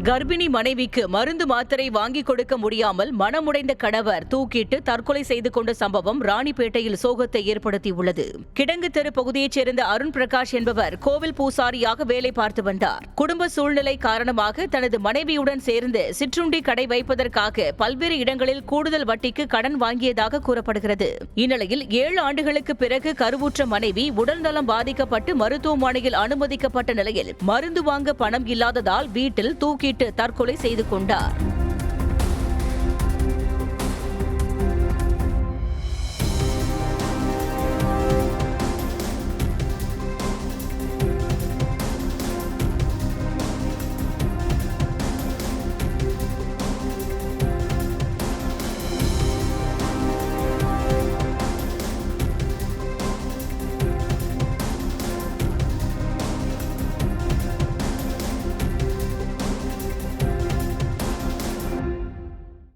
கர்ப்பிணி மனைவிக்கு மருந்து மாத்திரை வாங்கி கொடுக்க முடியாமல் மனமுடைந்த கணவர் தூக்கிட்டு தற்கொலை செய்து கொண்ட சம்பவம் ராணிப்பேட்டையில் சோகத்தை ஏற்படுத்தியுள்ளது. கிடங்கு தெரு பகுதியைச் சேர்ந்த அருண் பிரகாஷ் என்பவர் கோவில் பூசாரியாக வேலை பார்த்து வந்தார். குடும்ப சூழ்நிலை காரணமாக தனது மனைவியுடன் சேர்ந்து சிற்றுண்டி கடை வைப்பதற்காக பல்வேறு இடங்களில் கூடுதல் வட்டிக்கு கடன் வாங்கியதாக கூறப்படுகிறது. இந்நிலையில் 7 ஆண்டுகளுக்கு பிறகு கருவுற்ற மனைவி உடல்நலம் பாதிக்கப்பட்டு மருத்துவமனையில் அனுமதிக்கப்பட்ட நிலையில் மருந்து வாங்க பணம் இல்லாததால் வீட்டில் தூக்கிட்டு தற்கொலை செய்து கொண்டார்.